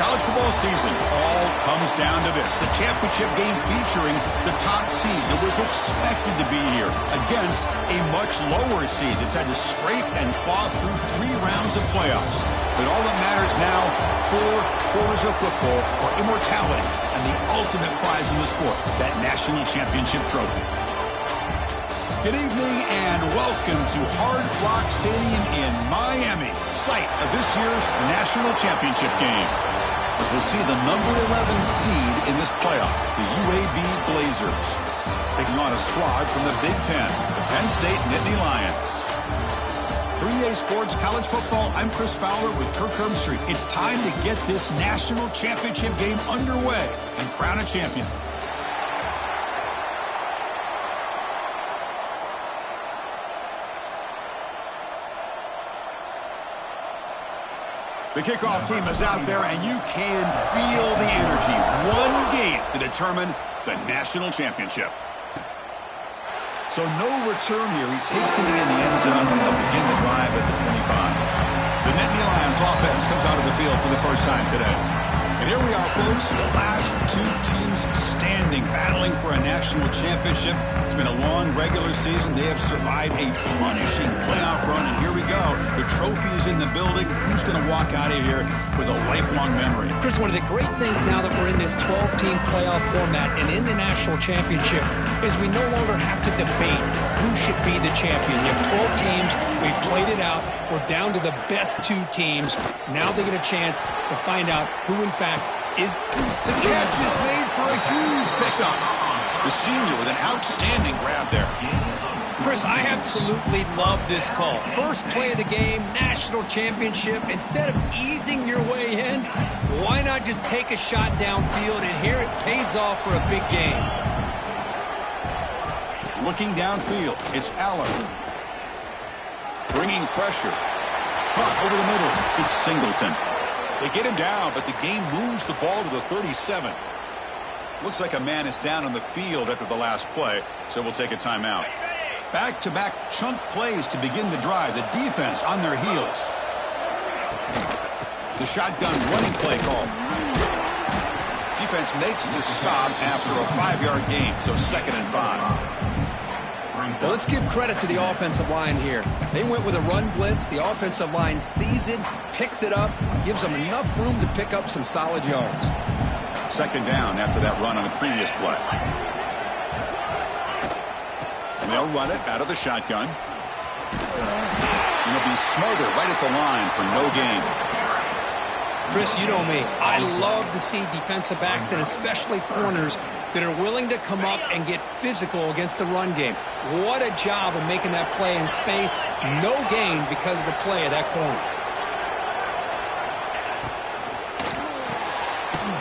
College football season all comes down to this. The championship game featuring the top seed that was expected to be here against a much lower seed that's had to scrape and claw through 3 rounds of playoffs. But all that matters now, 4 quarters of football for immortality and the ultimate prize in the sport, that national championship trophy. Good evening and welcome to Hard Rock Stadium in Miami, site of this year's national championship game. As we'll see the number 11 seed in this playoff, the UAB Blazers, taking on a squad from the Big Ten, the Penn State Nittany Lions. For EA Sports College Football, I'm Chris Fowler with Kirk Herbstreit. It's time to get this national championship game underway and crown a champion. The kickoff team is out there, and you can feel the energy. One game to determine the national championship. So no return here. He takes it in the end zone, and they'll begin the drive at the 25. The Nittany Lions offense comes out of the field for the first time today. And here we are, folks, the last 2 teams standing, battling for a national championship. It's been a long regular season. They have survived a punishing playoff run, and here we go. The trophy is in the building. Who's going to walk out of here with a lifelong memory? Chris, one of the great things now that we're in this 12-team playoff format and in the national championship is we no longer have to debate who should be the champion. You have 12 teams. We've played it out. We're down to the best 2 teams. Now they get a chance to find out who, in fact, is. The catch is made for a huge pickup. The senior with an outstanding grab there. Chris, I absolutely love this call. First play of the game, national championship. Instead of easing your way in, why not just take a shot downfield, and here it pays off for a big gain. Looking downfield, it's Allen. Bringing pressure. Caught over the middle. It's Singleton. They get him down, but the game moves the ball to the 37. Looks like a man is down on the field after the last play, so we'll take a timeout. Back-to-back chunk plays to begin the drive. The defense on their heels. The shotgun running play call. Defense makes the stop after a 5-yard gain, so 2nd and 5. Well, let's give credit to the offensive line here. They went with a run blitz. The offensive line sees it, picks it up, gives them enough room to pick up some solid yards. 2nd down after that run on the previous play. And they'll run it out of the shotgun. And it'll be Smolder right at the line for no gain. Chris, you know me. I love to see defensive backs and especially corners that are willing to come up and get physical against the run game. What a job of making that play in space. No gain because of the play of that corner.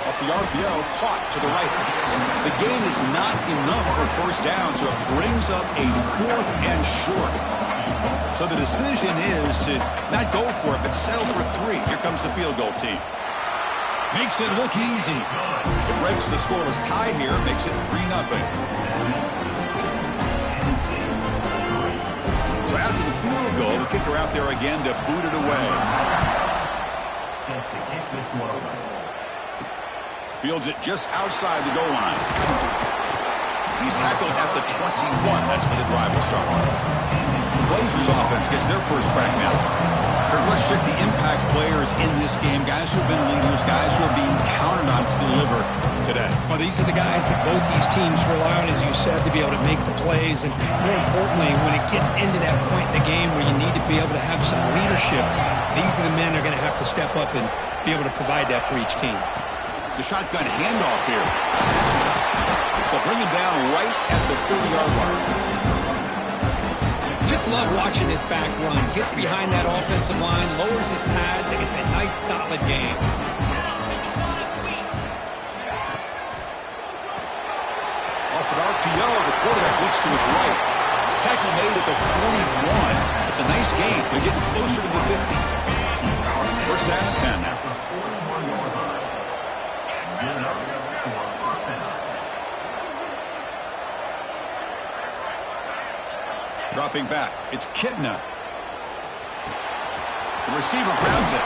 Off the RPO, caught to the right. The gain is not enough for first down, so it brings up a 4th and short. So the decision is to not go for it, but settle for 3. Here comes the field goal team. Makes it look easy. It breaks the scoreless tie here, makes it 3-0. So after the field goal, the kicker out there again to boot it away. Fields it just outside the goal line. He's tackled at the 21. That's when the drive will start. The Blazers offense gets their first crack now. Let's check the impact players in this game. Guys who have been leaders, guys who are being counted on to deliver today. Well, these are the guys that both these teams rely on, as you said, to be able to make the plays. And more importantly, when it gets into that point in the game where you need to be able to have some leadership, these are the men that are going to have to step up and be able to provide that for each team. The shotgun handoff here. They'll bring him down right at the 30-yard line. Just love watching this back run. Gets behind that offensive line, lowers his pads, and it's a nice, solid game. Off an RPO, the quarterback looks to his right. Tackle made at the 41. It's a nice gain. They're getting closer to the 50. First down and 10 now. Dropping back, it's Kitna. The receiver grabs it.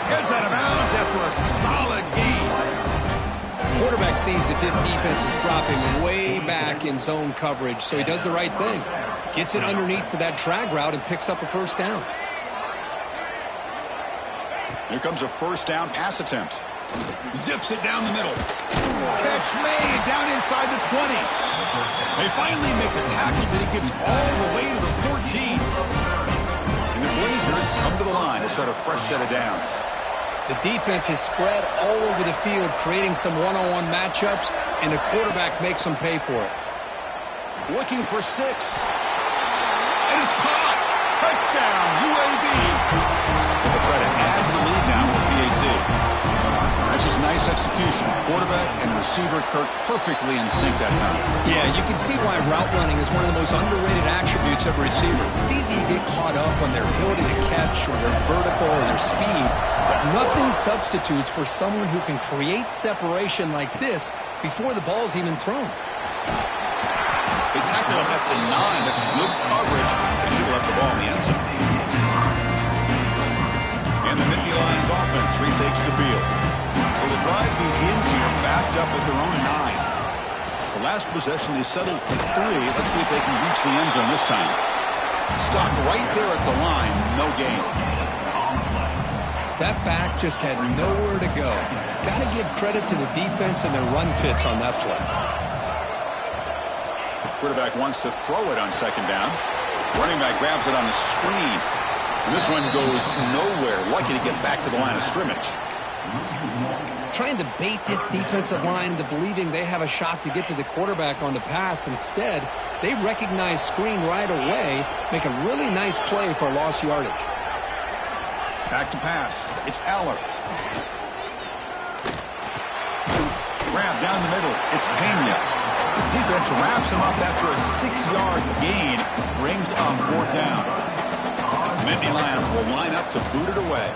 Heads out of bounds after a solid gain. Quarterback sees that this defense is dropping way back in zone coverage, so he does the right thing. Gets it underneath to that drag route and picks up a first down. Here comes a first down pass attempt. Zips it down the middle. Catch made down inside the 20. They finally make the tackle, but he gets all the way to the 14. And the Blazers come to the line to start a fresh set of downs. The defense is spread all over the field, creating some one-on-one matchups, and the quarterback makes them pay for it. Looking for 6. And it's caught. Touchdown, UAB. They'll try to add to the lead now with PAT. That's just nice execution. Quarterback and receiver Kirk perfectly in sync that time. Yeah, you can see why route running is one of the most underrated attributes of a receiver. It's easy to get caught up on their ability to catch or their vertical or their speed, but nothing substitutes for someone who can create separation like this before the ball's even thrown. They tackled him at the 9. That's good coverage. They should have left the ball in the end zone. And the Nittany Lions offense retakes the field. So the drive begins here, backed up with their own 9. The last possession, they settled for 3. Let's see if they can reach the end zone this time. Stuck right there at the line, no gain. That back just had nowhere to go. Got to give credit to the defense and their run fits on that play. Quarterback wants to throw it on second down. Running back grabs it on the screen. And this one goes nowhere. Lucky to get back to the line of scrimmage. Trying to bait this defensive line into believing they have a shot to get to the quarterback on the pass. Instead, they recognize screen right away, make a really nice play for lost yardage. Back to pass. It's Aller. Grab down the middle. It's Pena. Defense wraps him up after a 6-yard gain. Brings up 4th down. The Nittany Lions will line up to boot it away.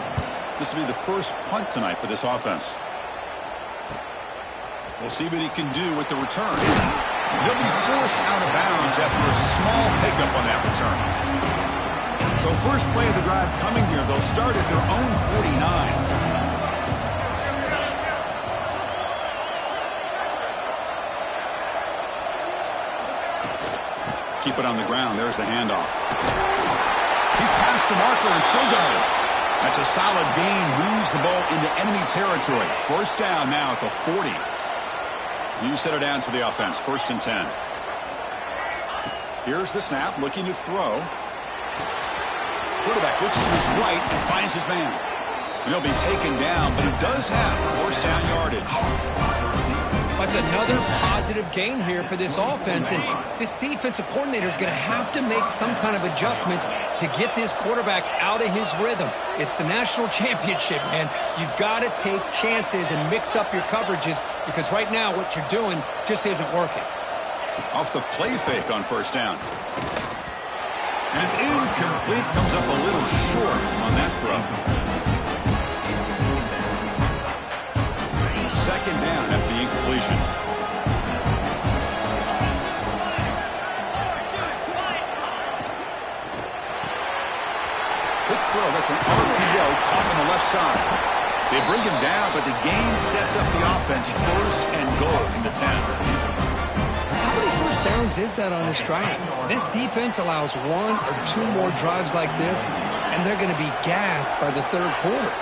This will be the first punt tonight for this offense. We'll see what he can do with the return. He'll be forced out of bounds after a small pickup on that return. So first play of the drive coming here. They'll start at their own 49. Keep it on the ground. There's the handoff. He's past the marker and still going. That's a solid gain. Moves the ball into enemy territory. First down now at the 40. New set of downs for the offense. 1st and 10. Here's the snap. Looking to throw. Quarterback looks to his right and finds his man. And he'll be taken down, but he does have first down yardage. That's another positive gain here for this offense, and this defensive coordinator is going to have to make some kind of adjustments to get this quarterback out of his rhythm. It's the national championship, man. You've got to take chances and mix up your coverages because right now what you're doing just isn't working. Off the play fake on first down. And it's incomplete. Comes up a little short on that throw. Second down after the incompletion. Quick throw. That's an RPO caught on the left side. They bring him down, but the game sets up the offense. 1st and goal from the 10. How many first downs is that on this drive? This defense allows 1 or 2 more drives like this, and they're going to be gassed by the 3rd quarter.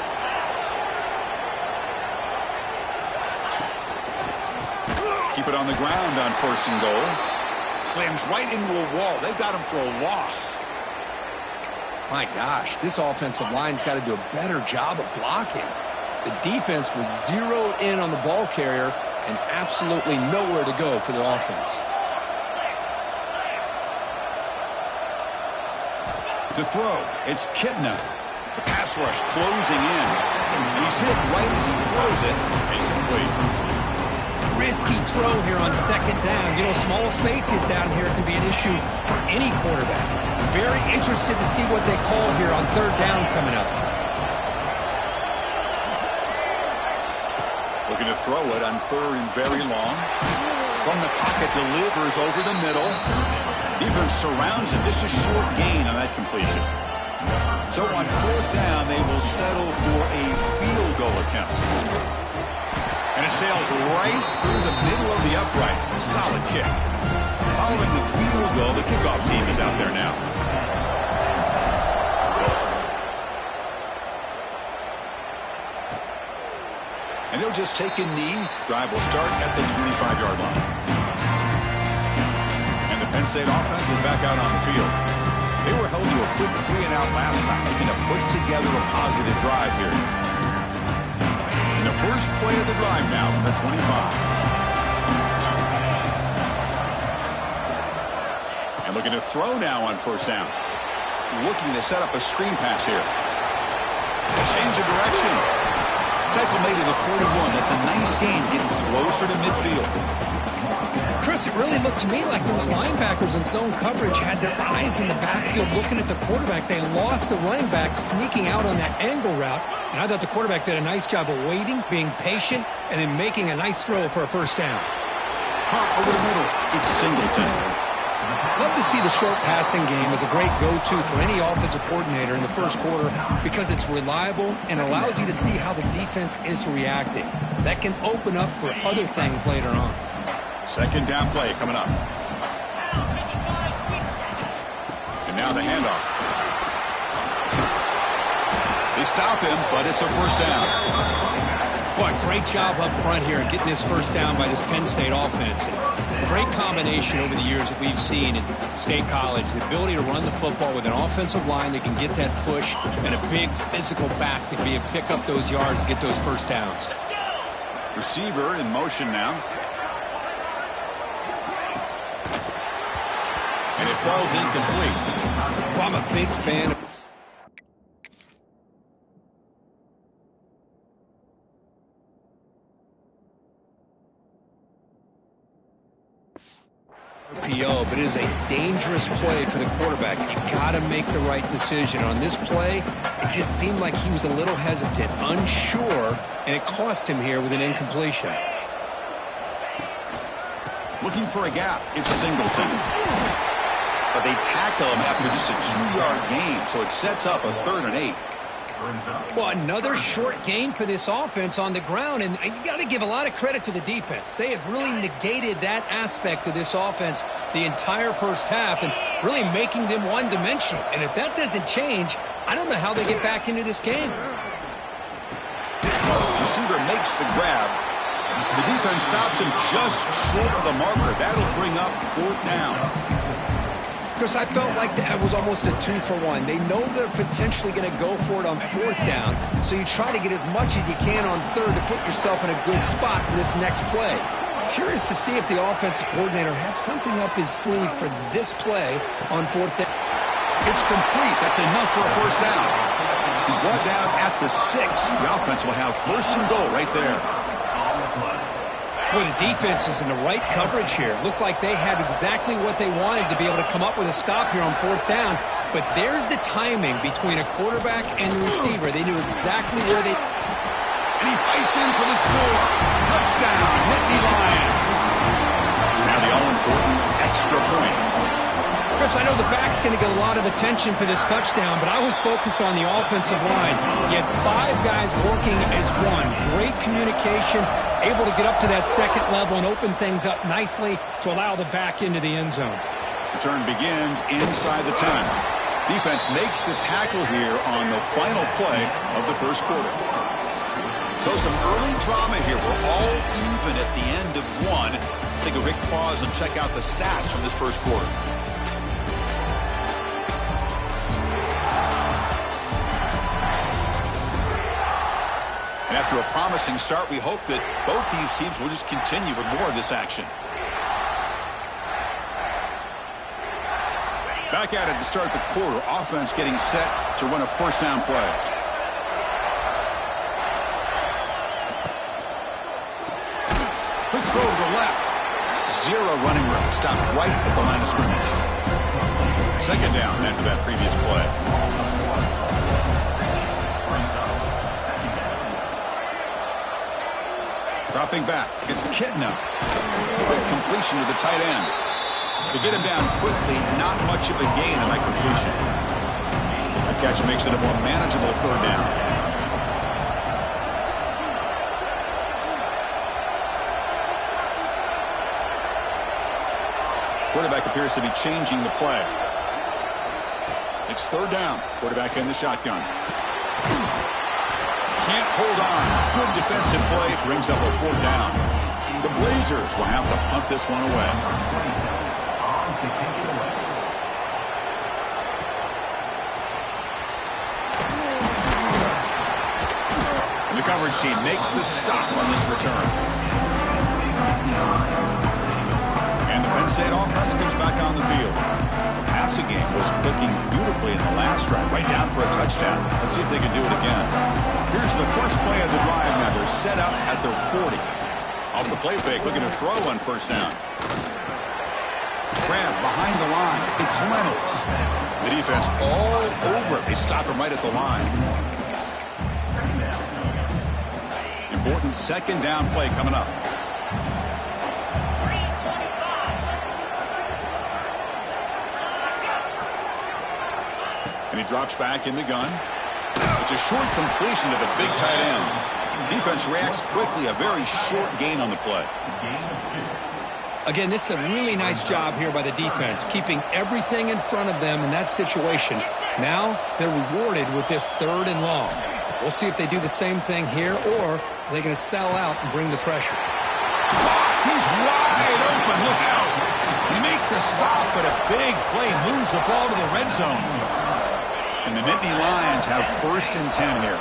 Keep it on the ground on 1st and goal. Slams right into a wall. They've got him for a loss. My gosh, this offensive line's got to do a better job of blocking. The defense was zeroed in on the ball carrier and absolutely nowhere to go for the offense. To throw, it's Kitna. The pass rush closing in. And he's hit right as he throws it. Incomplete. Risky throw here on second down. You know, small spaces down here can be an issue for any quarterback. Very interested to see what they call here on 3rd down coming up. Looking to throw it on 3rd and very long. From the pocket, delivers over the middle. Defense surrounds him. Just a short gain on that completion. So on fourth down, they will settle for a field goal attempt. And it sails right through the middle of the uprights. A solid kick. Following the field goal, the kickoff team is out there now. And he'll just take a knee. Drive will start at the 25-yard line. And the Penn State offense is back out on the field. They were held to a quick 3-and-out last time, looking to put together a positive drive here. And the first play of the drive now from the 25. And looking to throw now on first down. Looking to set up a screen pass here. A change of direction. Tackle made to the 41. That's a nice gain, getting closer to midfield. Chris, it really looked to me like those linebackers in zone coverage had their eyes in the backfield looking at the quarterback. They lost the running back sneaking out on that angle route. And I thought the quarterback did a nice job of waiting, being patient, and then making a nice throw for a first down. Hot over the middle. It's Singleton. Love to see the short passing game as a great go-to for any offensive coordinator in the first quarter because it's reliable and allows you to see how the defense is reacting. That can open up for other things later on. Second down play coming up. And now the handoff. They stop him, but it's a first down. Boy, great job up front here in getting this first down by this Penn State offense. Great combination over the years that we've seen in State College. The ability to run the football with an offensive line that can get that push and a big physical back that can pick up those yards to get those first downs. Receiver in motion now. And it falls incomplete. Well, I'm a big fan of RPO, but it is a dangerous play for the quarterback. You got to make the right decision. On this play, it just seemed like he was a little hesitant, unsure, and it cost him here with an incompletion. Looking for a gap. It's Singleton. But they tackle him after just a 2-yard gain, so it sets up a 3rd and 8. Well, another short gain for this offense on the ground, and you got to give a lot of credit to the defense. They have really negated that aspect of this offense the entire first half and really making them one-dimensional. And if that doesn't change, I don't know how they get back into this game. Receiver makes the grab. The defense stops him just short of the marker. That'll bring up 4th down. Chris, I felt like that was almost a 2-for-1. They know they're potentially going to go for it on 4th down, so you try to get as much as you can on 3rd to put yourself in a good spot for this next play. Curious to see if the offensive coordinator had something up his sleeve for this play on 4th down. It's complete. That's enough for a first down. He's brought down at the 6. The offense will have 1st and goal right there. Boy, the defense is in the right coverage here. Looked like they had exactly what they wanted to be able to come up with a stop here on 4th down. But there's the timing between a quarterback and the receiver. They knew exactly where they... And he fights in for the score. Touchdown, Nittany Lions. Now the all-important extra point. Chris, I know the back's going to get a lot of attention for this touchdown, but I was focused on the offensive line. You had 5 guys working as one. Great communication, able to get up to that second level and open things up nicely to allow the back into the end zone. The turn begins inside the 10. Defense makes the tackle here on the final play of the first quarter. So some early drama here. We're all even at the end of 1. Take a quick pause and check out the stats from this first quarter. And after a promising start, we hope that both these teams will just continue with more of this action. Back at it to start the quarter. Offense getting set to run a first down play. Quick throw to the left. 0 running room. Stopped right at the line of scrimmage. Second down after that previous play. Dropping back. It's Kitna. Quick completion to the tight end. To get him down quickly, not much of a gain on that completion. catch makes it a more manageable third down. Quarterback appears to be changing the play. It's third down. Quarterback in the shotgun. Can't hold on. Good defensive play. Brings up a fourth down. The Blazers will have to punt this one away. And the coverage team makes the stop on this return. And the Penn State offense comes back on the field. The passing game was clicking beautifully in the last drive, right down for a touchdown. Let's see if they can do it again. Here's the first play of the drive now. They're set up at their 40. Off the play fake, looking to throw on first down. Grab behind the line. It's Reynolds. The defense all over it. They stop him right at the line. Important second down play coming up. And he drops back in the gun. It's a short completion to the big tight end. Defense reacts quickly. A very short gain on the play. Again, this is a really nice job here by the defense, keeping everything in front of them in that situation. Now they're rewarded with this third and long. We'll see if they do the same thing here, or are they going to sell out and bring the pressure. He's wide open. Look out. You make the stop, but a big play moves the ball to the red zone. And the Nittany Lions have first and 10 here.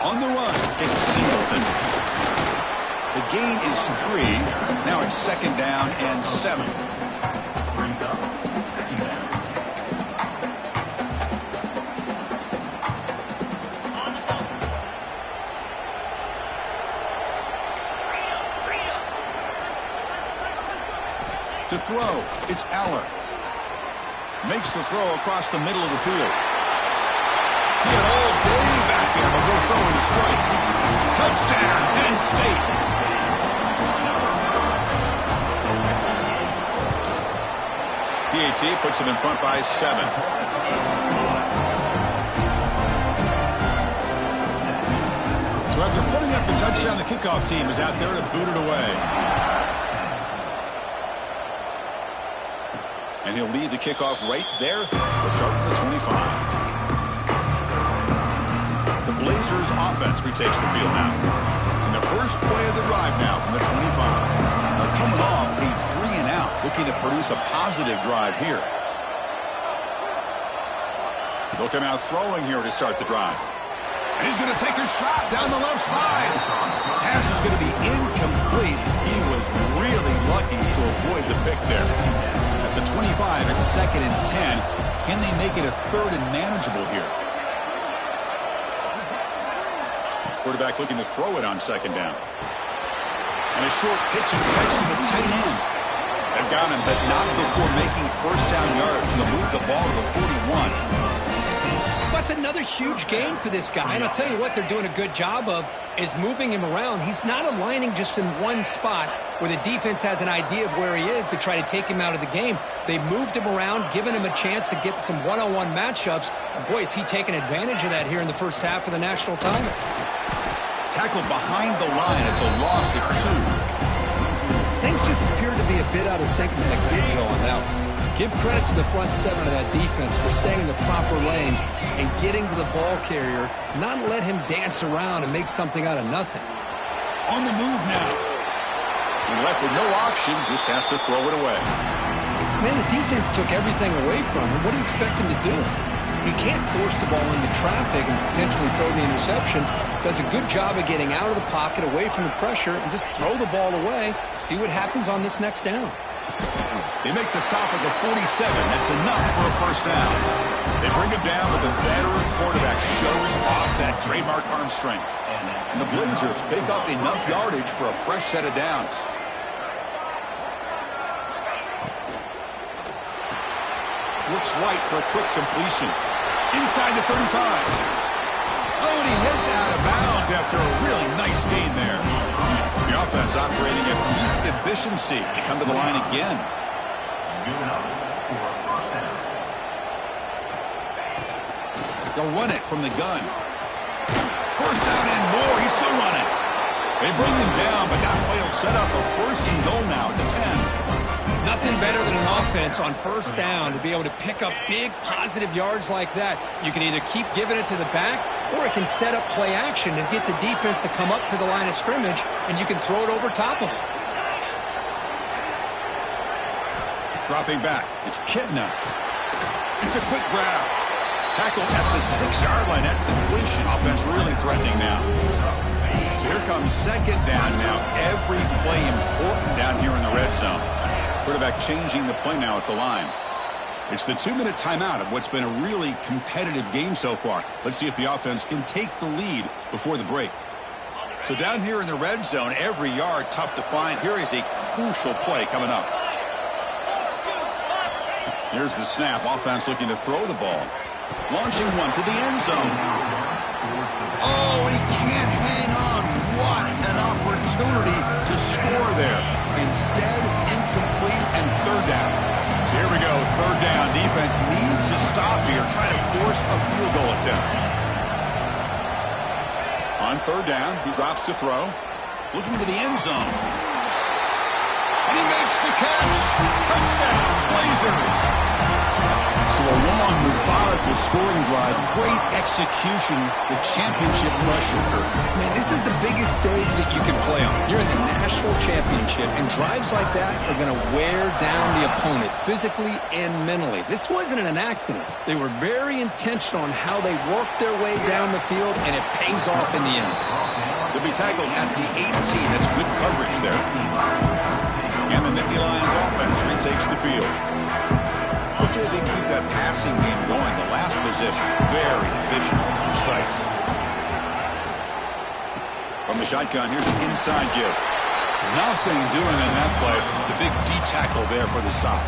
On the run, it's Singleton. The gain is 3. Now it's second down and 7. To throw, it's Aller. Makes the throw across the middle of the field. He had all day back there before throwing a strike. Touchdown, Penn State. PAT puts them in front by 7. So after putting up the touchdown, the kickoff team is out there to boot it away. And he'll lead the kickoff right there. We'll start from the 25. The Blazers offense retakes the field now. And the first play of the drive now from the 25. They're coming off a 3-and-out, looking to produce a positive drive here. They'll come out throwing here to start the drive. And he's going to take a shot down the left side. Pass is going to be incomplete. He was really lucky to avoid the pick there. The 25 at second and 10. Can they make it a third and manageable here? Quarterback looking to throw it on second down. And a short pitch and catch to the tight end. They've got him, but not before making first down yards. They'll move the ball to the 41. That's another huge gain for this guy. And I'll tell you what they're doing a good job of is moving him around. He's not aligning just in one spot where the defense has an idea of where he is to try to take him out of the game. They moved him around, given him a chance to get some one-on-one matchups. And boy, is he taking advantage of that here in the first half of the national title. Tackled behind the line. It's a loss of 2. Things just appear to be a bit out of sync from the get-go on that one. Give credit to the front 7 of that defense for staying in the proper lanes and getting to the ball carrier, not let him dance around and make something out of nothing. On the move now. He left with no option, just has to throw it away. Man, the defense took everything away from him. What do you expect him to do? He can't force the ball into traffic and potentially throw the interception. Does a good job of getting out of the pocket, away from the pressure, and just throw the ball away. See what happens on this next down. They make the stop at the 47. That's enough for a first down. They bring him down, but the veteran quarterback shows off that trademark arm strength. And the Blazers pick up enough yardage for a fresh set of downs. Looks right for a quick completion. Inside the 35. Oh, and he heads out of bounds after a really nice gain there. The offense operating at peak efficiency. They come to the line again. They'll run it from the gun. First down and more. He's still running. They bring him down, but that play will set up a first and goal now at the 10. Nothing better than an offense on first down to be able to pick up big positive yards like that. You can either keep giving it to the back, or it can set up play action and get the defense to come up to the line of scrimmage, and you can throw it over top of it. Dropping back. It's Kitna. It's a quick grab. Tackle at the 6-yard line after the completion. Offense really threatening now. So here comes second down now. Every play important down here in the red zone. Quarterback changing the play now at the line. It's the 2-minute timeout of what's been a really competitive game so far. Let's see if the offense can take the lead before the break. So down here in the red zone, every yard tough to find. Here is a crucial play coming up. Here's the snap. Offense looking to throw the ball. Launching one to the end zone. Oh, and he can't hang on. What an opportunity to score there. Instead, incomplete and third down. So here we go, third down. Defense needs to stop here, trying to force a field goal attempt. On third down, he drops to throw. Looking to the end zone. And he makes the catch. Touchdown, Blazers. So a long, methodical scoring drive. Great execution. The championship pressure. Man, this is the biggest stage that you can play on. You're in the national championship, and drives like that are going to wear down the opponent physically and mentally. This wasn't an accident. They were very intentional on how they worked their way down the field, and it pays off in the end. They'll be tackled at the 18. That's good coverage there. And the Nittany Lions offense retakes the field. Let's see if they keep that passing game going. The last possession, very efficient and precise. From the shotgun, here's an inside give. Nothing doing in that play. The big D tackle there for the stop.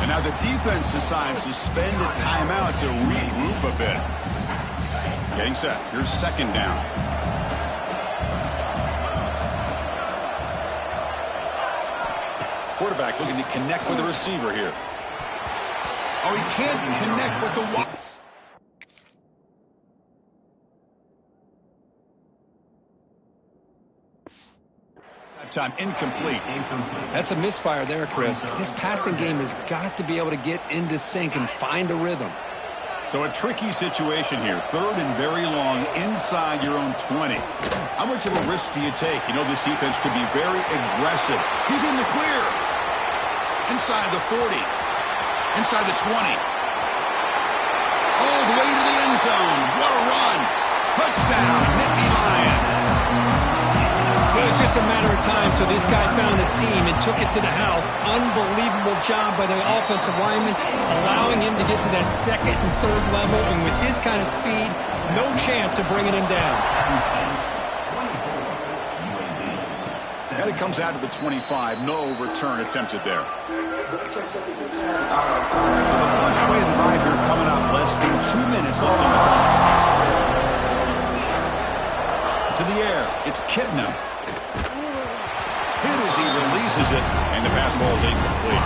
And now the defense decides to spend a timeout to regroup a bit. Getting set. Here's second down. Quarterback looking to connect with the receiver here. Oh, he can't connect with the wide. That time incomplete. That's a misfire there, Chris. This passing game has got to be able to get into sync and find a rhythm. So a tricky situation here. Third and very long inside your own 20. How much of a risk do you take? You know this defense could be very aggressive. He's in the clear. Inside the 40. Inside the 20. All the way to the end zone. What a run. Touchdown, Nittany Lions. It was just a matter of time till this guy found a seam and took it to the house. Unbelievable job by the offensive lineman, allowing him to get to that second and third level. And with his kind of speed, no chance of bringing him down. And it comes out to the 25. No return attempted there. So the first play of the drive here coming up. Less than 2 minutes left on the clock. To the air. It's Kitna. Hit as he releases it. And the pass ball is incomplete.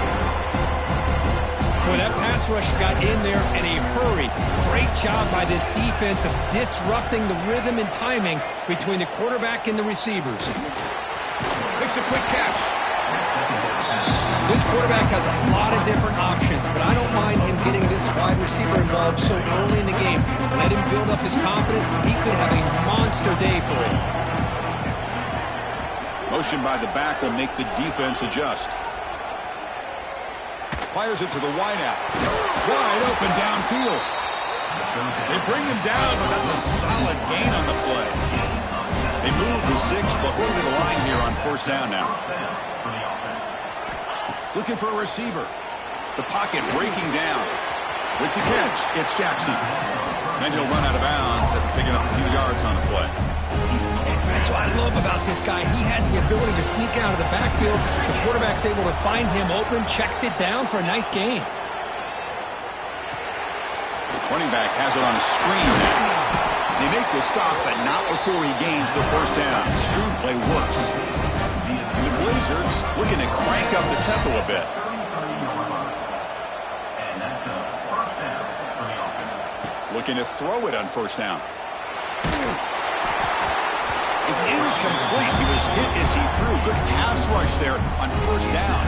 Boy, that pass rush got in there in a hurry. Great job by this defense of disrupting the rhythm and timing between the quarterback and the receivers. Makes a quick catch. This quarterback has a lot of different options, but I don't mind him getting this wide receiver involved so early in the game. Let him build up his confidence. He could have a monster day for him. Motion by the back will make the defense adjust. Fires it to the wideout. Wide open downfield. They bring him down, but that's a solid gain on the play. They move to 6, but we're to the line here on first down now. Looking for a receiver. The pocket breaking down. With the catch, it's Jackson. And he'll run out of bounds after picking up a few yards on the play. That's what I love about this guy. He has the ability to sneak out of the backfield. The quarterback's able to find him open, checks it down for a nice gain. Running back has it on a screen now. They make the stop, but not before he gains the first down. Screen play works. Blazers looking to crank up the tempo a bit. Looking to throw it on first down. It's incomplete. He was hit as he threw. Good pass rush there on first down.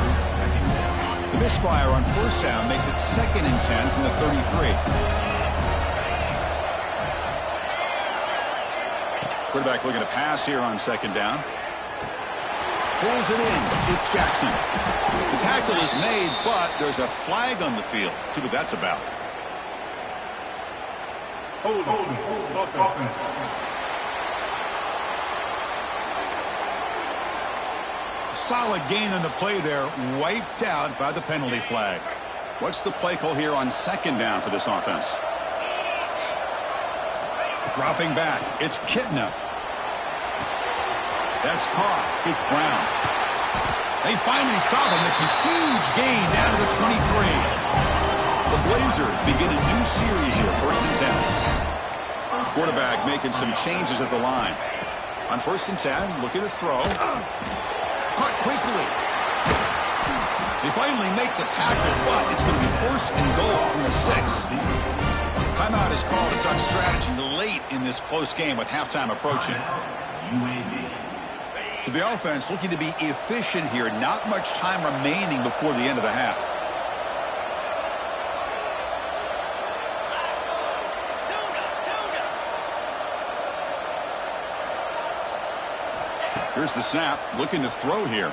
The misfire on first down makes it 2nd and 10 from the 33. Quarterback looking to pass here on 2nd down. Pulls it in. It's Jackson. The tackle is made, but there's a flag on the field. Let's see what that's about. Hold. Solid gain on the play there, wiped out by the penalty flag. What's the play call here on 2nd down for this offense? Dropping back, it's Kitna. That's caught. It's Brown. They finally stop him. It's a huge gain down to the 23. The Blazers begin a new series here, 1st and 10. Quarterback making some changes at the line. On 1st and 10, looking to throw. Caught quickly. They finally make the tackle, but it's going to be 1st and goal from the 6. Timeout is called to talk strategy late in this close game with halftime approaching. UAB. So the offense looking to be efficient here. Not much time remaining before the end of the half. Here's the snap. Looking to throw here.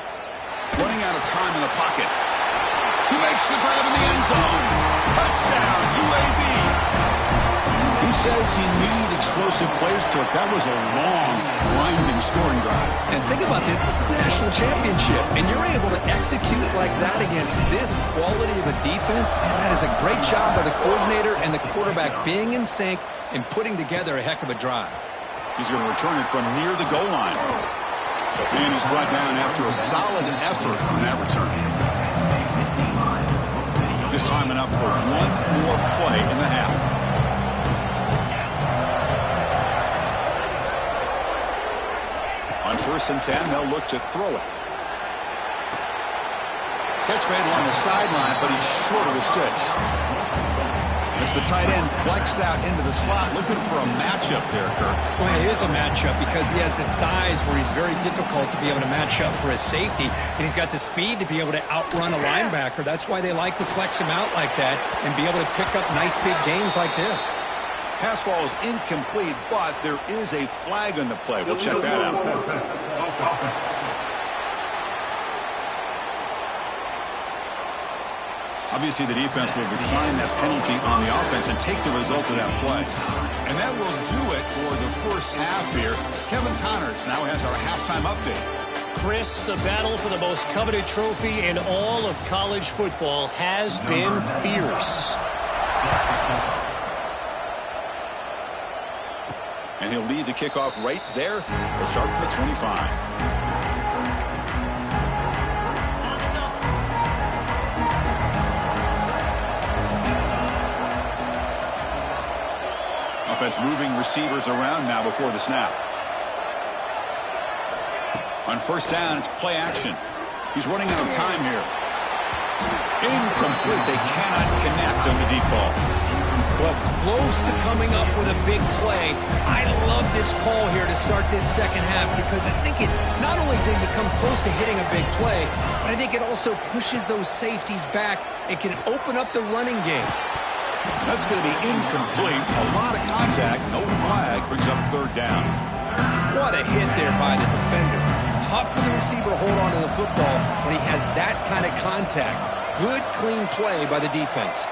Running out of time in the pocket. He makes the grab in the end zone. Touchdown, UAB. He says he needs explosive plays, Kirk. That was a long, grinding scoring drive. And think about this. This is the national championship, and you're able to execute like that against this quality of a defense, and that is a great job by the coordinator and the quarterback being in sync and putting together a heck of a drive. He's going to return it from near the goal line. And he's brought down after a solid effort on that return. Just time enough for one more play in the half. On 1st and 10, they'll look to throw it. Catch made along the sideline, but he's short of the sticks. As the tight end flexed out into the slot, looking for a matchup there, Kirk. Well, it is a matchup because he has the size where he's very difficult to be able to match up for his safety, and he's got the speed to be able to outrun a linebacker. That's why they like to flex him out like that and be able to pick up nice big gains like this. Pass ball is incomplete, but there is a flag on the play. We'll check that out. Obviously, the defense will decline that penalty on the offense and take the result of that play. And that will do it for the first half here. Kevin Connors now has our halftime update. Chris, the battle for the most coveted trophy in all of college football has been fierce. And he'll lead the kickoff right there. He'll start from the 25. Offense moving receivers around now before the snap. On 1st down, it's play action. He's running out of time here. Incomplete. They cannot connect on the deep ball. Well, close to coming up with a big play. I love this call here to start this second half because I think it not only did you come close to hitting a big play, but I think it also pushes those safeties back. It can open up the running game. That's going to be incomplete. A lot of contact. No flag. Brings up 3rd down. What a hit there by the defender. Tough for the receiver to hold on to the football when he has that kind of contact. Good, clean play by the defense.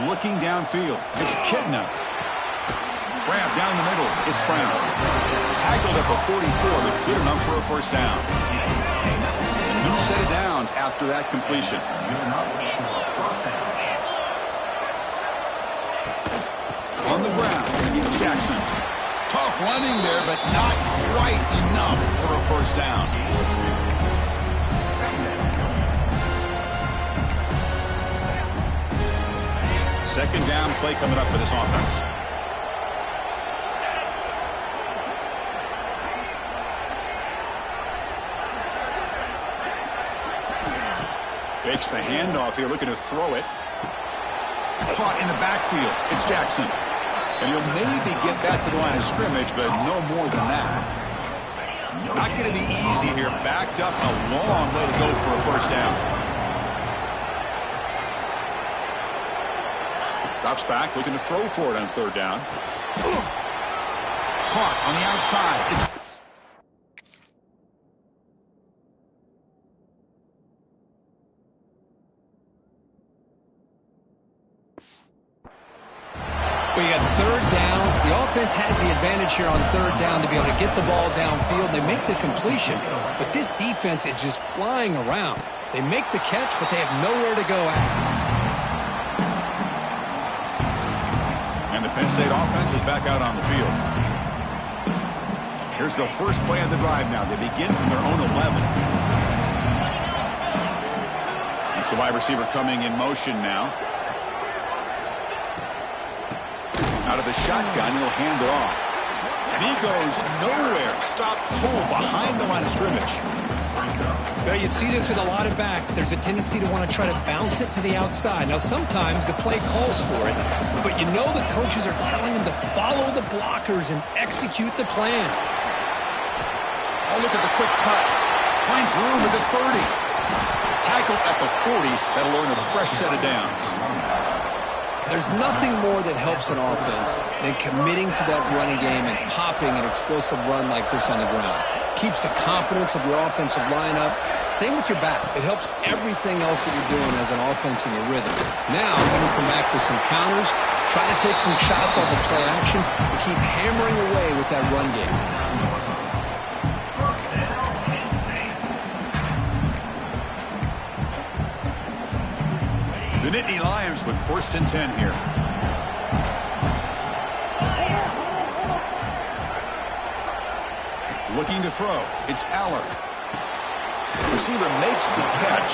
Looking downfield. It's Kitna. Grab down the middle. It's Brown. Tackled at the 44, but good enough for a 1st down. A new set of downs after that completion. On the ground, it's Jackson. Tough running there, but not quite enough for a 1st down. Second down play coming up for this offense. Fakes the handoff here, looking to throw it. Caught in the backfield. It's Jackson. And he'll maybe get back to the line of scrimmage, but no more than that. Not going to be easy here. Backed up a long way to go for a first down. Drops back, looking to throw for it on third down. Caught on the outside. It's Well, you got third down. The offense has the advantage here on third down to be able to get the ball downfield. They make the completion, but this defense is just flying around. They make the catch, but they have nowhere to go after. And the Penn State offense is back out on the field. Here's the first play of the drive now. They begin from their own 11. It's the wide receiver coming in motion now. Out of the shotgun, he'll hand it off. And he goes nowhere. Stop cold behind the line of scrimmage. Well, you see this with a lot of backs. There's a tendency to want to try to bounce it to the outside. Now, sometimes the play calls for it, but you know the coaches are telling them to follow the blockers and execute the plan. Oh, look at the quick cut. Finds room at the 30. Tackled at the 40. That'll earn a fresh set of downs. There's nothing more that helps an offense than committing to that running game and popping an explosive run like this on the ground. Keeps the confidence of your offensive lineup. Same with your back. It helps everything else that you're doing as an offense in your rhythm. Now you can come back with some counters, try to take some shots off of play action, and keep hammering away with that run game. The Nittany Lions with 1st and 10 here. Looking to throw. It's Aller. The receiver makes the catch.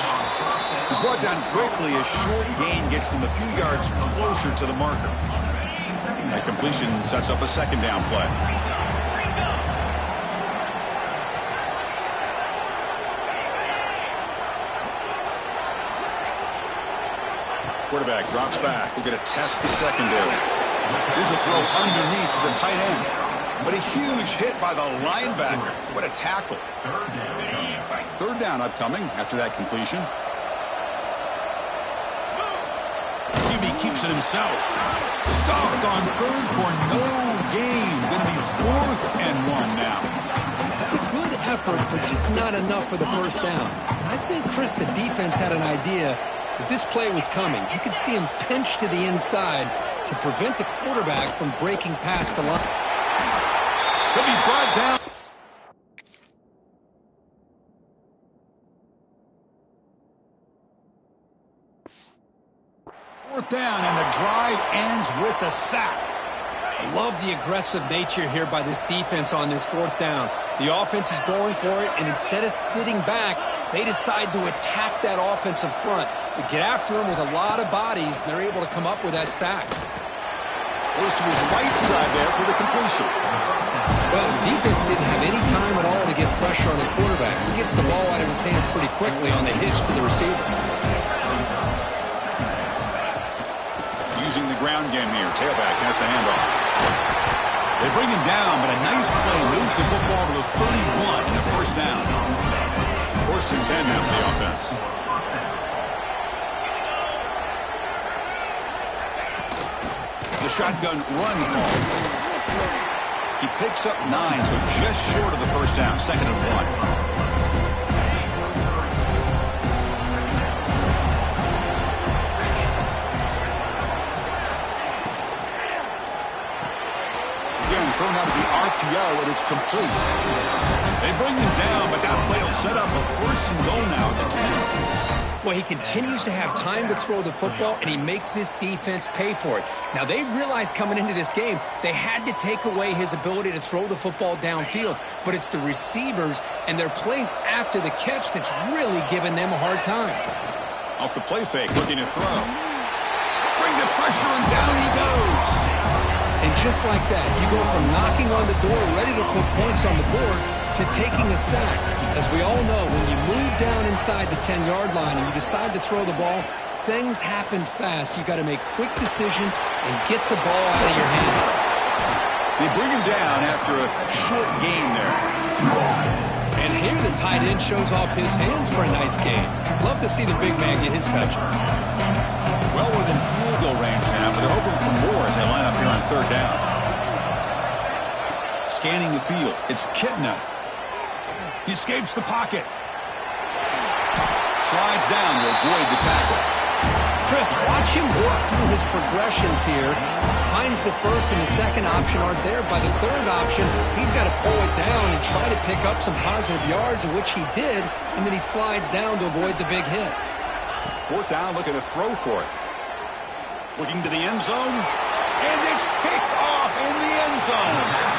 He's brought down quickly. A short gain gets them a few yards closer to the marker. That completion sets up a second down play. Quarterback drops back. We're going to test the secondary. Here's a throw underneath to the tight end. But a huge hit by the linebacker. What a tackle. Third down upcoming after that completion. QB keeps it himself. Stopped on third for no gain. Going to be 4th and 1 now. It's a good effort, but just not enough for the first down. I think, Chris, the defense had an idea that this play was coming. You could see him pinch to the inside to prevent the quarterback from breaking past the line. He'll be brought down. Fourth down, and the drive ends with a sack. I love the aggressive nature here by this defense on this 4th down. The offense is going for it, and instead of sitting back, they decide to attack that offensive front. They get after him with a lot of bodies, and they're able to come up with that sack. Goes to his right side there for the completion. Well, the defense didn't have any time at all to get pressure on the quarterback. He gets the ball out of his hands pretty quickly on the hitch to the receiver. Using the ground game here. Tailback has the handoff. They bring him down, but a nice play moves the football to the 31 and a first down. 1st and 10 now for the offense. The shotgun run call. He picks up 9, so just short of the first down. 2nd and 1. Thrown out of the RPO, and it's complete. They bring him down, but that play will set up a 1st and goal now at the 10. Well, he continues to have time to throw the football, and he makes this defense pay for it. Now, they realized coming into this game, they had to take away his ability to throw the football downfield, but it's the receivers and their plays after the catch that's really giving them a hard time. Off the play fake, looking to throw. Bring the pressure, and down he goes. And just like that, you go from knocking on the door, ready to put points on the board, to taking a sack. As we all know, when you move down inside the 10-yard line and you decide to throw the ball, things happen fast. You got to make quick decisions and get the ball out of your hands. They bring him down after a short gain there. And here the tight end shows off his hands for a nice gain. Love to see the big man get his touches. Well within field goal range now, but they're hoping for more as they line up here on third down. Scanning the field, it's Kitna. He escapes the pocket. Slides down to avoid the tackle. Chris, watch him work through his progressions here. Finds the first and the second option aren't there. By the third option, he's got to pull it down and try to pick up some positive yards, of which he did, and then he slides down to avoid the big hit. Fourth down, looking to throw for it. Looking to the end zone, and it's picked off in the end zone.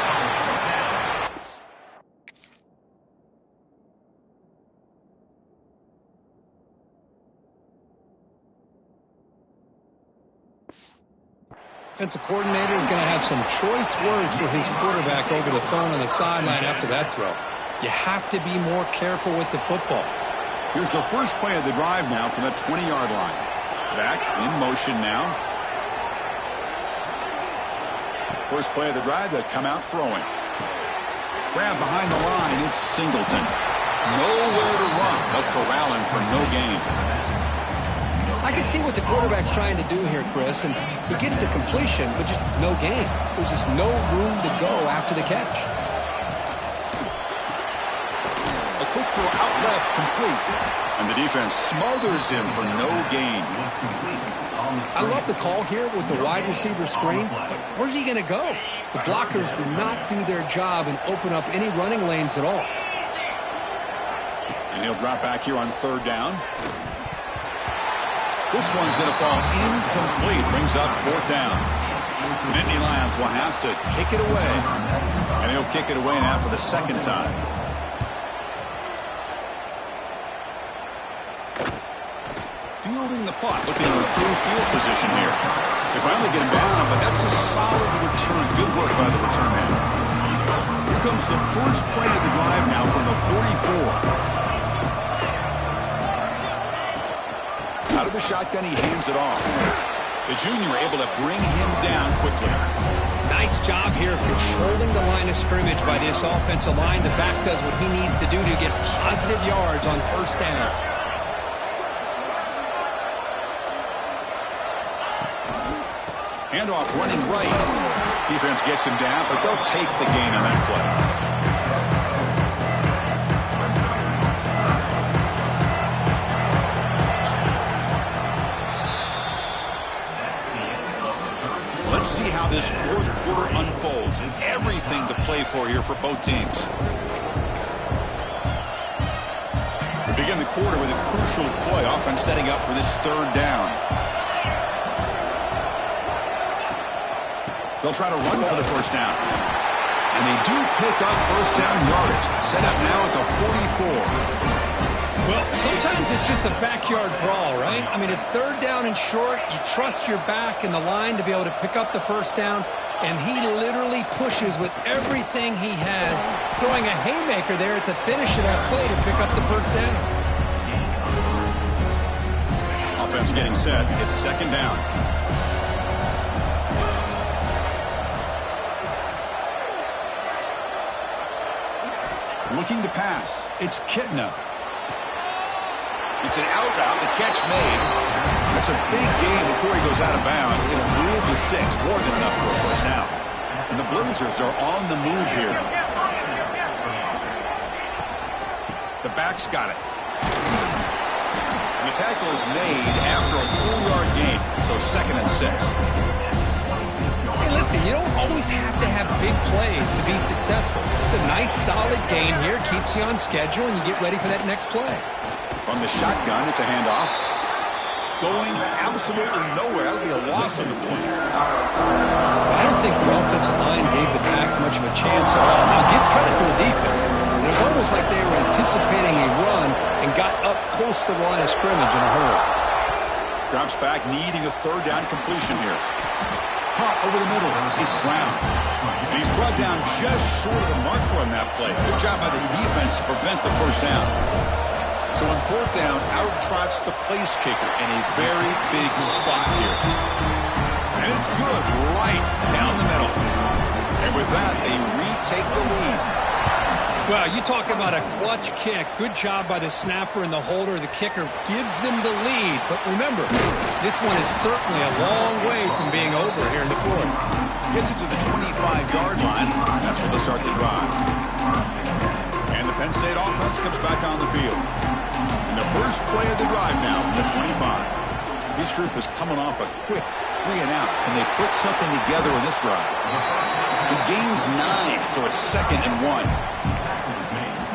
Offensive coordinator is going to have some choice words for his quarterback over the phone on the sideline after that throw. You have to be more careful with the football. Here's the first play of the drive now from the 20-yard line. Back in motion now. First play of the drive, they come out throwing. Grab behind the line, it's Singleton. Nowhere to run. They'll corral him for no gain. I can see what the quarterback's trying to do here, Chris, and he gets to completion, but just no gain. There's just no room to go after the catch. A quick throw out left, complete. And the defense smothers him for no gain. I love the call here with the wide receiver screen, but where's he going to go? The blockers do not do their job and open up any running lanes at all. And he'll drop back here on third down. This one's going to fall incomplete. Brings up fourth down. Nittany Lions will have to kick it away. And he'll kick it away now for the second time. Fielding the punt. Looking to improve field position here. They finally get him down, but that's a solid return. Good work by the return man. Here comes the first play of the drive now from the 44. Out of the shotgun, he hands it off. The junior able to bring him down quickly. Nice job here of controlling the line of scrimmage by this offensive line. The back does what he needs to do to get positive yards on first down. Handoff running right. Defense gets him down, but they'll take the gain on that play. Let's see how this fourth quarter unfolds. Everything to play for here for both teams. We begin the quarter with a crucial play. Offense setting up for this third down. They'll try to run for the first down. And they do pick up first down yardage. Set up now at the 44. Well, sometimes it's just a backyard brawl, right? I mean, it's third down and short. You trust your back and the line to be able to pick up the first down, and he literally pushes with everything he has, throwing a haymaker there at the finish of that play to pick up the first down. Offense getting set. It's second down. Looking to pass. It's Kitna. It's an out route, the catch made. That's a big gain before he goes out of bounds. It'll move the sticks, more than enough for a first down. And the Blazers are on the move here. The back's got it. And the tackle is made after a 4-yard gain, so 2nd and 6. Hey, listen, you don't always have to have big plays to be successful. It's a nice, solid gain here, keeps you on schedule, and you get ready for that next play. From the shotgun, it's a handoff. Going absolutely nowhere. That would be a loss on the play. I don't think the offensive line gave the back much of a chance at all. Now, give credit to the defense. It was almost like they were anticipating a run and got up close to the line of scrimmage in a hurry. Drops back, needing a third down completion here. Caught over the middle. It's Brown. And he's brought down just short of the marker on that play. Good job by the defense to prevent the first down. So on fourth down, out trots the place kicker in a very big spot here. And it's good right down the middle. And with that, they retake the lead. Well, you talk about a clutch kick. Good job by the snapper and the holder. The kicker gives them the lead. But remember, this one is certainly a long way from being over here in the fourth. Gets it to the 25-yard line. That's where they start the drive. And the Penn State offense comes back on the field. And the first play of the drive now from the 25. This group is coming off a quick 3-and-out. Can they put something together in this drive? The game's 9, so it's 2nd and 1.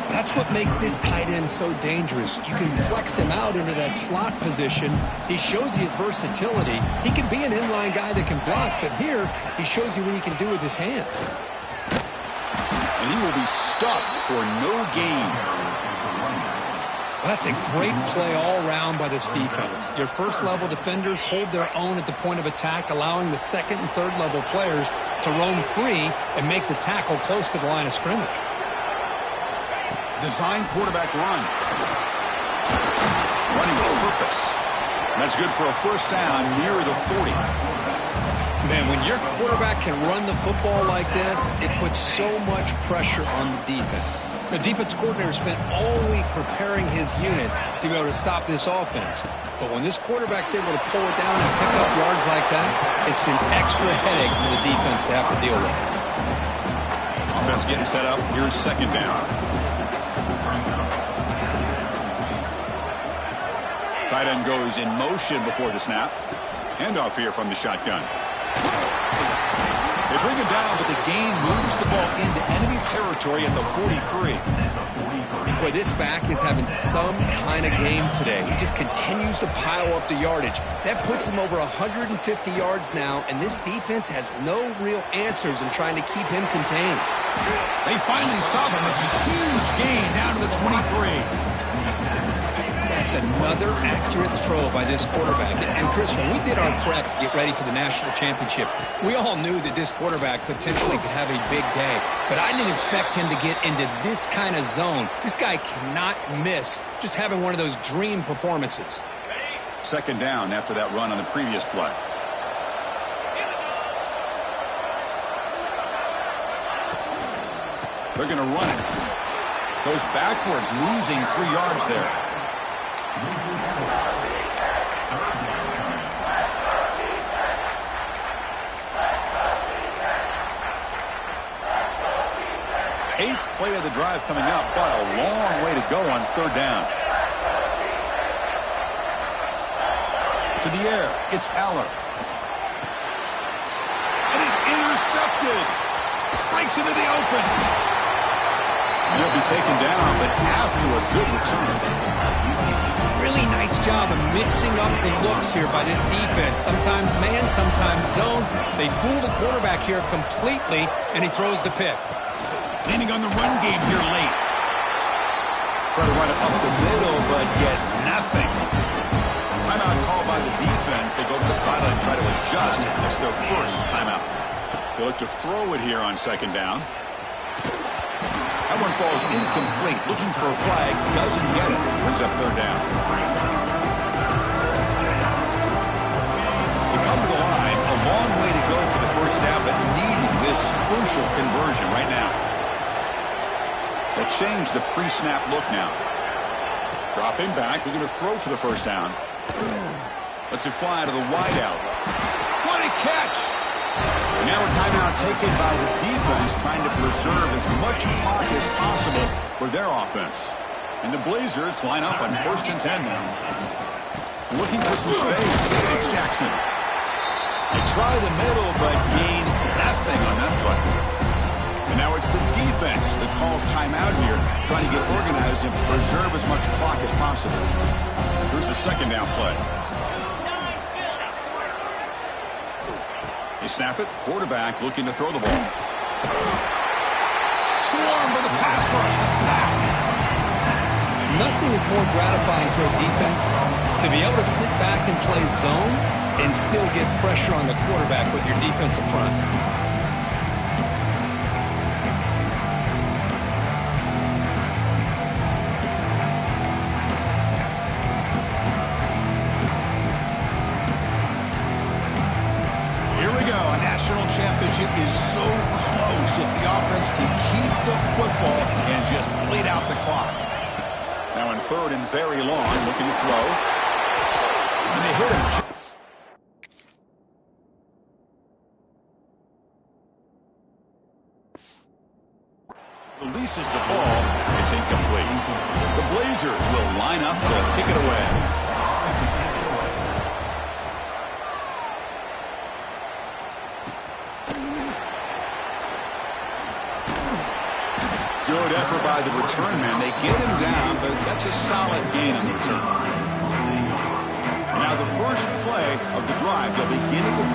That's what makes this tight end so dangerous. You can flex him out into that slot position. He shows you his versatility. He can be an inline guy that can block, but here he shows you what he can do with his hands. And he will be stuffed for no gain. That's a great play all around by this defense. Your first-level defenders hold their own at the point of attack, allowing the second and third-level players to roam free and make the tackle close to the line of scrimmage. Design quarterback run. Running with purpose. That's good for a first down near the 40. Man, when your quarterback can run the football like this, it puts so much pressure on the defense. The defense coordinator spent all week preparing his unit to be able to stop this offense. But when this quarterback's able to pull it down and pick up yards like that, it's an extra headache for the defense to have to deal with. Offense getting set up. Here's second down. Tight end goes in motion before the snap. Handoff here from the shotgun. They bring it down, but the gain moves the ball into enemy territory at the 43. Boy, this back is having some kind of game today. He just continues to pile up the yardage. That puts him over 150 yards now, and this defense has no real answers in trying to keep him contained. They finally stop him. It's a huge gain down to the 23. That's another accurate throw by this quarterback. And Chris, when we did our prep to get ready for the national championship, we all knew that this quarterback potentially could have a big day. But I didn't expect him to get into this kind of zone. This guy cannot miss just having one of those dream performances. Second down after that run on the previous play. They're going to run it. Goes backwards, losing 3 yards there. Eighth play of the drive coming up, but a long way to go on third down. To the air, it's Aller. It is intercepted. Breaks into the open. And he'll be taken down, but after a good return. Really nice job of mixing up the looks here by this defense. Sometimes man, sometimes zone. They fool the quarterback here completely, and he throws the pick. Leaning on the run game here late. Try to run it up the middle, but get nothing. Timeout called by the defense. They go to the sideline and try to adjust. It's their first timeout. They look to throw it here on second down. That one falls incomplete. Looking for a flag. Doesn't get it. Brings up third down. They come to the line. A long way to go for the first down, but needing this crucial conversion right now. They'll change the pre-snap look now. Dropping back. They're going to throw for the first down. Lets it fly to the wideout. What a catch! And now a timeout taken by the defense, trying to preserve as much clock as possible for their offense. And the Blazers line up on 1st and 10 now. Looking for some space. It's Jackson. They try the middle, but gain nothing on that play. And now it's the defense that calls timeout here, trying to get organized and preserve as much clock as possible. Here's the second down play. They snap it. Quarterback looking to throw the ball. Swarmed by the pass rush. A sack. Nothing is more gratifying for a defense to be able to sit back and play zone and still get pressure on the quarterback with your defensive front. championship is so close if the offense can keep the football and just bleed out the clock. Now in third and very long, looking to throw. And they hit him. Releases the ball. It's incomplete. The Blazers will line up to kick it away. Good effort by the return man. They get him down, but that's a solid gain on the return. And now the first play of the drive. They'll begin at the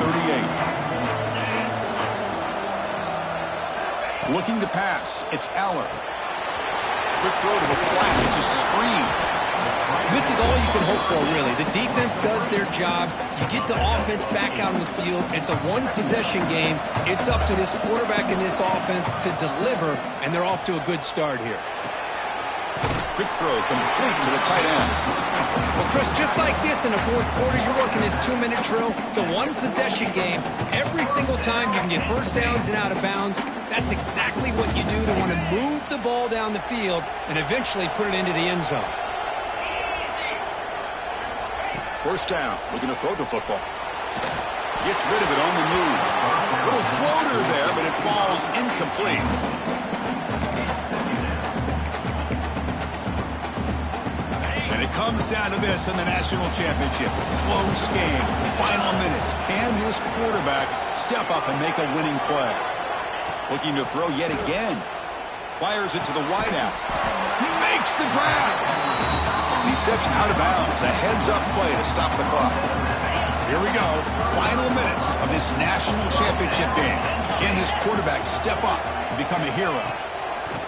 38. Looking to pass. It's Aller. Quick throw to the flat. It's a screen. This is all you can hope for, really. The defense does their job. You get the offense back out on the field. It's a one-possession game. It's up to this quarterback and this offense to deliver, and they're off to a good start here. Quick throw complete to the tight end. Well, Chris, just like this in the fourth quarter, you're working this 2-minute drill. It's a one-possession game. Every single time you can get first downs and out of bounds. That's exactly what you do to want to move the ball down the field and eventually put it into the end zone. First down, looking to throw the football. Gets rid of it on the move. Little floater there, but it falls incomplete. And it comes down to this in the national championship. Close game, final minutes. Can this quarterback step up and make a winning play? Looking to throw yet again. Fires it to the wideout. He makes the grab. He steps out of bounds. A heads-up play to stop the clock. Here we go. Final minutes of this national championship game. Can this quarterback step up and become a hero?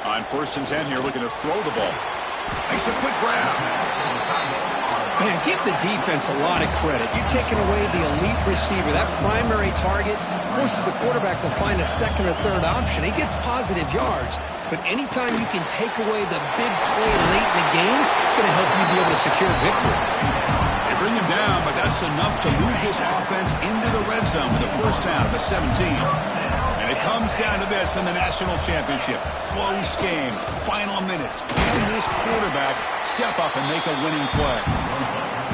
On 1st and 10 here, looking to throw the ball. Makes a quick grab. Man, give the defense a lot of credit. You're taking away the elite receiver. That primary target forces the quarterback to find a second or third option. He gets positive yards, but anytime you can take away the big play late in the game, it's going to help you be able to secure victory. They bring him down, but that's enough to move this offense into the red zone with the first down of the 17. And it comes down to this in the national championship. Close game, final minutes. Can this quarterback step up and make a winning play?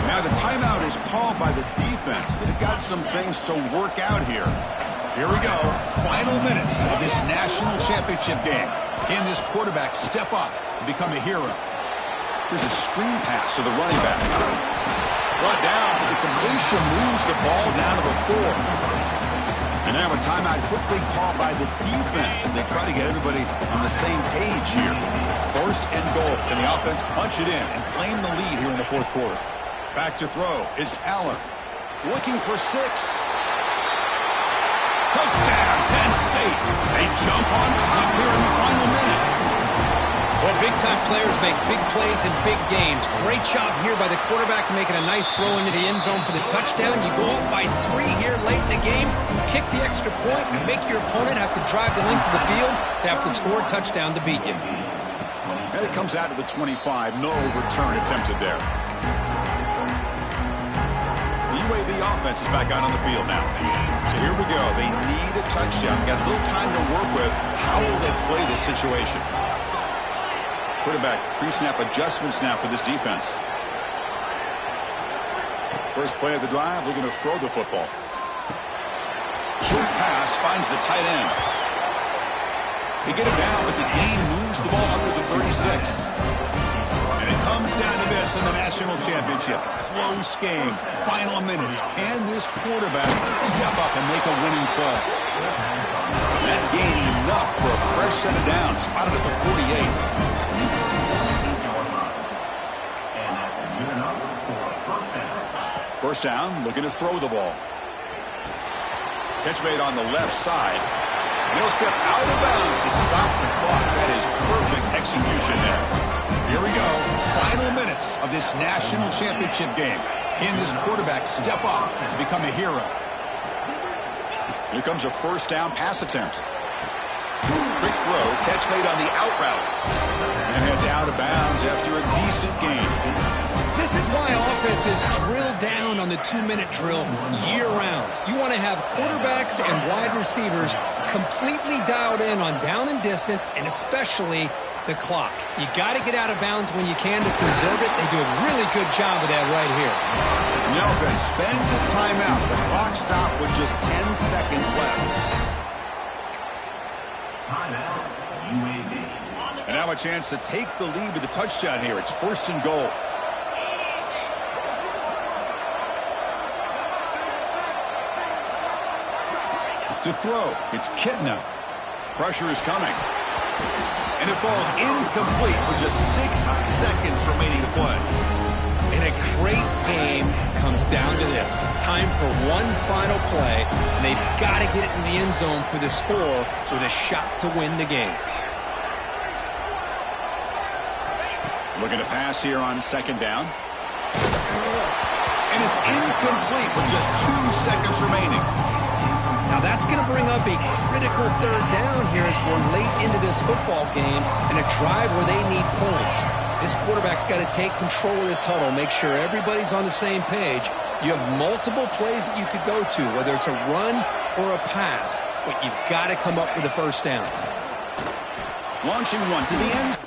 Now the timeout is called by the defense. They've got some things to work out here. Here we go. Final minutes of this national championship game. Can this quarterback step up and become a hero? Here's a screen pass to the running back. Brought down, but the completion moves the ball down to the 4. And now a timeout quickly called by the defense as they try to get everybody on the same page here. 1st and goal. Can the offense punch it in and claim the lead here in the fourth quarter? Back to throw. It's Aller. Looking for 6. Touchdown, Penn State. They jump on top here in the final minute. Well, big-time players make big plays in big games. Great job here by the quarterback making a nice throw into the end zone for the touchdown. You go up by 3 here late in the game, kick the extra point, and make your opponent have to drive the length of the field to have to score a touchdown to beat you. And it comes out to the 25. No return attempted there. The UAB offense is back out on the field now. So here we go. They need a touchdown. Got a little time to work with. How will they play this situation? Quarterback pre-snap adjustment snap for this defense. First play of the drive, looking to throw the football. Short pass finds the tight end. They get him down, but the gain moves the ball under the 36. And it comes down to this in the national championship. Close game, final minutes. Can this quarterback step up and make a winning play? That gain enough for a fresh set of downs, spotted at the 48. First down, looking to throw the ball. Catch made on the left side. And he'll step out of bounds to stop the clock. That is perfect execution there. Here we go. Final minutes of this national championship game. Can this quarterback step up and become a hero? Here comes a first down pass attempt. Quick throw, catch made on the out route. And heads out of bounds after a decent gain. This is why offenses drill down on the 2-minute drill year-round. You want to have quarterbacks and wide receivers completely dialed in on down and distance, and especially the clock. You got to get out of bounds when you can to preserve it. They do a really good job of that right here. The offense spends a timeout. The clock stopped with just 10 seconds left. Timeout, UAB. And now a chance to take the lead with a touchdown here. It's 1st and goal. To throw, it's Kitna. Pressure is coming. And it falls incomplete with just 6 seconds remaining to play. And a great game comes down to this. Time for one final play, and they've got to get it in the end zone for the score with a shot to win the game. Looking to pass here on 2nd down. And it's incomplete with just 2 seconds remaining. Now that's going to bring up a critical 3rd down here as we're late into this football game and a drive where they need points. This quarterback's got to take control of this huddle, make sure everybody's on the same page. You have multiple plays that you could go to, whether it's a run or a pass, but you've got to come up with a 1st down. Launching one to the end.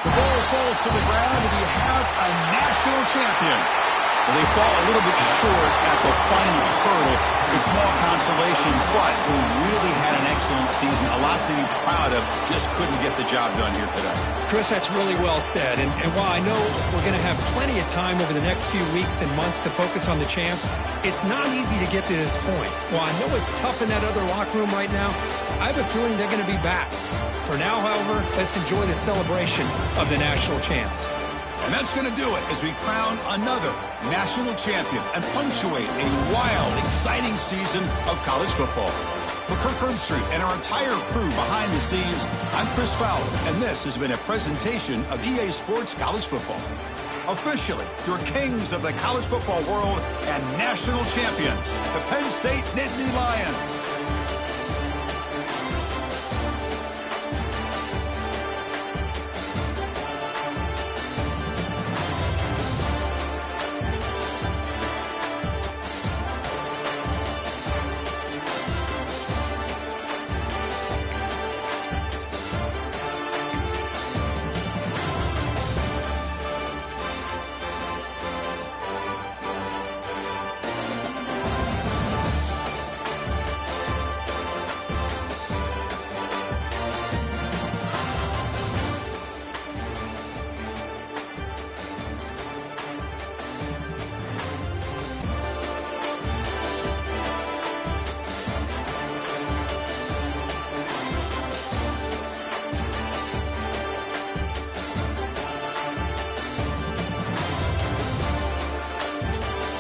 The ball falls to the ground, and you have a national champion. Well, they fall a little bit short at the final hurdle. A small consolation, but they really had an excellent season. A lot to be proud of. Just couldn't get the job done here today. Chris, that's really well said. And while I know we're going to have plenty of time over the next few weeks and months to focus on the champs, it's not easy to get to this point. While I know it's tough in that other locker room right now, I have a feeling they're going to be back. For now, however, let's enjoy the celebration of the national champs. And that's going to do it as we crown another national champion and punctuate a wild, exciting season of college football. For Kirk Herbstreit and our entire crew behind the scenes, I'm Chris Fowler, and this has been a presentation of EA Sports College Football. Officially, your kings of the college football world and national champions, the Penn State Nittany Lions.